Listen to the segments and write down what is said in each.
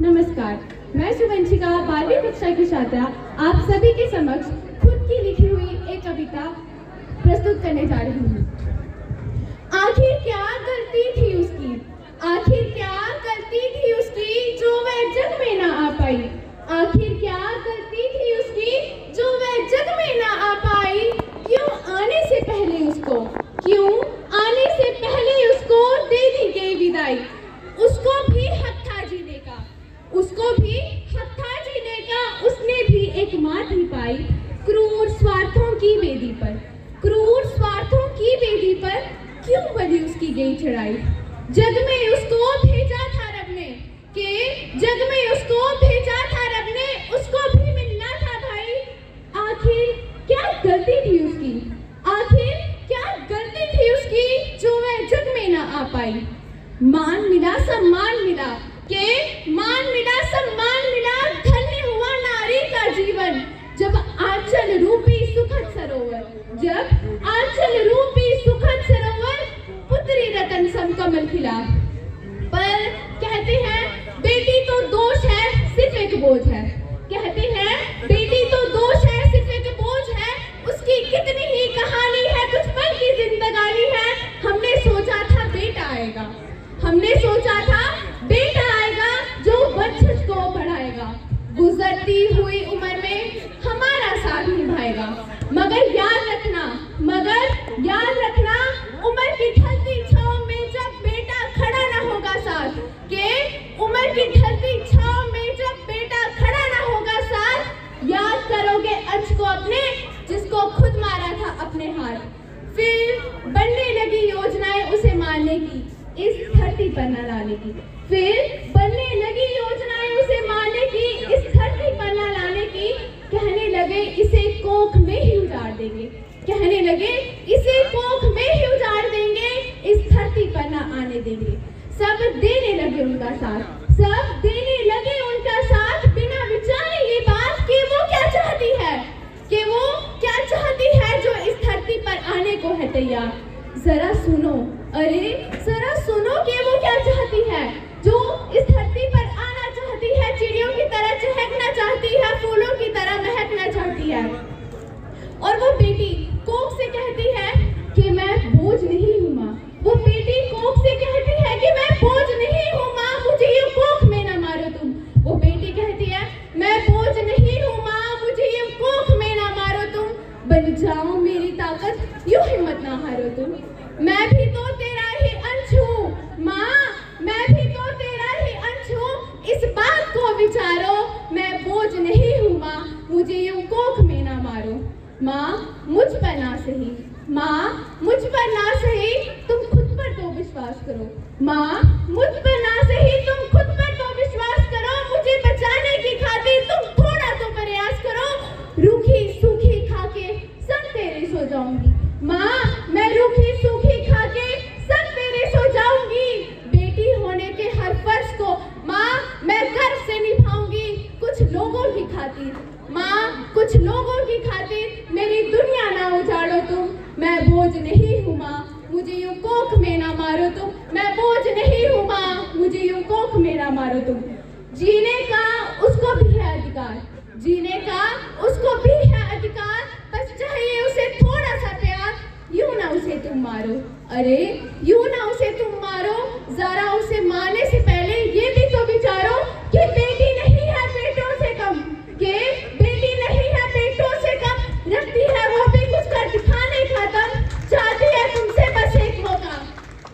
नमस्कार, मैं शुभंशिका 12वीं कक्षा की छात्रा आप सभी के समक्ष खुद की लिखी हुई एक कविता प्रस्तुत करने जा रही हूँ। आखिर क्या गलती थी उसकी, आखिर क्या गलती थी उसकी जो वह जग में ना आ पाई। आखिर क्या गलती थी उसकी जो वह जग में ना आ पाई। क्यों आने से पहले उसको, क्यों आने से पहले उसको दे दी गई विदाई। उसको भी हक था जीने का, उसको भी हक था जीने का। उसने भी एक मात ही पाई क्रूर स्वार्थों की वेदी पर, क्रूर स्वार्थों की वेदी पर क्यों बली उसकी गई चढ़ाई। जग में उसको भेजा था रब ने, कि जग में उसको भेजा था रब ने, उसको भी मिलना था भाई। आखिर क्या गलती थी उसकी, आखिर क्या गलती थी उसकी जो वह जग में ना आ पाई। मान मिला सम्मान मिला, के मान मिला सम्मान मिला, धन्य हुआ नारी का जीवन। जब आंचल रूपी सुखद सरोवर, जब आंचल रूपी सुखद सरोवर पुत्री रतन समकमल खिला। पर कहते हैं बेटी तो दोष है सिर्फ एक बोझ है, कहते हैं बेटी तो दोष है सिर्फ एक बोझ है। उसकी कितनी ही कहानी है, कुछ पल की जिंदगानी है। हमने सोचा था बेटा आएगा, हमने सोचा था बेटा आएगा जो बच्चों को पढ़ाएगा, गुजरती हुई उम्र में हमारा साथ निभाएगा। मगर याद रखना, मगर याद रखना, उम्र की ढलती छांव में जब बेटा खड़ा ना होगा साथ, के उम्र की ढलती छांव में जब बेटा खड़ा ना होगा साथ। याद करोगे अंश को अपने जिसको खुद मारा था अपने हाथ। फिर बनने लगी योजनाएं उसे मारने की, इस धरती पर न लाने की। फिर बनने लगी योजनाएं उसे मारने की, इस धरती पर न लाने की। कहने लगे इसे कोख में ही उजाड़ देंगे, कहने लगे इसे कोख में ही उजाड़ देंगे, इस धरती पर न आने देंगे। सब देने लगे उनका साथ, सब देने लगे उनका साथ, बिना विचारे ये बात कि वो क्या चाहती है, कि वो क्या चाहती है जो इस धरती पर आने को है तैयार। जरा सुनो, अरे जरा सुनो कि वो क्या चाहती है जो इस धरती पर आना चाहती है। चिड़ियों की तरह चहकना चाहती है, फूलों की तरह महकना चाहती है। और वो बेटी कोख से कहती है कि मैं बोझ नहीं हूँ माँ, वो बेटी कोख से कहती है कि मैं बोझ नहीं हूँ माँ, मुझे ये कोख में ना मारो तुम। वो बेटी कहती है मैं बोझ नहीं हूँ माँ, मुझे ये कोख में ना मारो तुम। बन जाओ मेरी ताकत, यूं हिम्मत ना हारो तुम। मैं भी तो तेरा ही अंश हूँ माँ, मैं भी तो तेरा ही अंश हूँ, इस बात को विचारो। मैं बोझ नहीं हूँ माँ, मुझे यूं कोख में ना मारो। माँ मुझ पर ना सही, माँ मुझ पर ना सही, तुम खुद पर तो विश्वास करो। माँ मुझ पर ना सही, तुम खुद पर तो विश्वास करो। मुझे बचाने की खातिर तुम थोड़ा तो प्रयास करो। रूखी सूखी खाके सब तेरे सो जाऊंगी माँ, मैं रूखी सूखी खाके सब तेरे सो जाऊंगी। बेटी होने के हर फर्ज को माँ मैं गर्व से निभाऊंगी, कुछ लोगों की खातिर माँ, कुछ लोगों की खातिर मेरी दुनिया ना उजाड़ो तुम। मैं बोझ नहीं हूँ माँ, मुझे यूं कोख में ना मारो तुम। मैं बोझ नहीं हूँ माँ, मुझे यूं कोख में ना मारो तुम। जीने का उसको भी है अधिकार, जीने का उसको भी है अधिकार, बस चाहिए उसे थोड़ा सा प्यार। यूं ना उसे तुम मारो, अरे यूं ना उसे तुम मारो। जरा उसे मारने से पहले ये भी तो विचारो कि बेटी नहीं है पेटों से कम, कि बेटी नहीं है पेटों से कम। रखती है वो भी कुछ कर दिखाने का दम, चाहती है तुमसे बस एक मौका,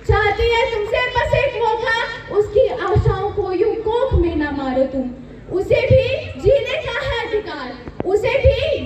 चाहती है तुमसे बस एक मौका। उसकी आशाओं को यूं कोख में ना मारो तुम। उसे भी जीने का है अधिकार, उसे भी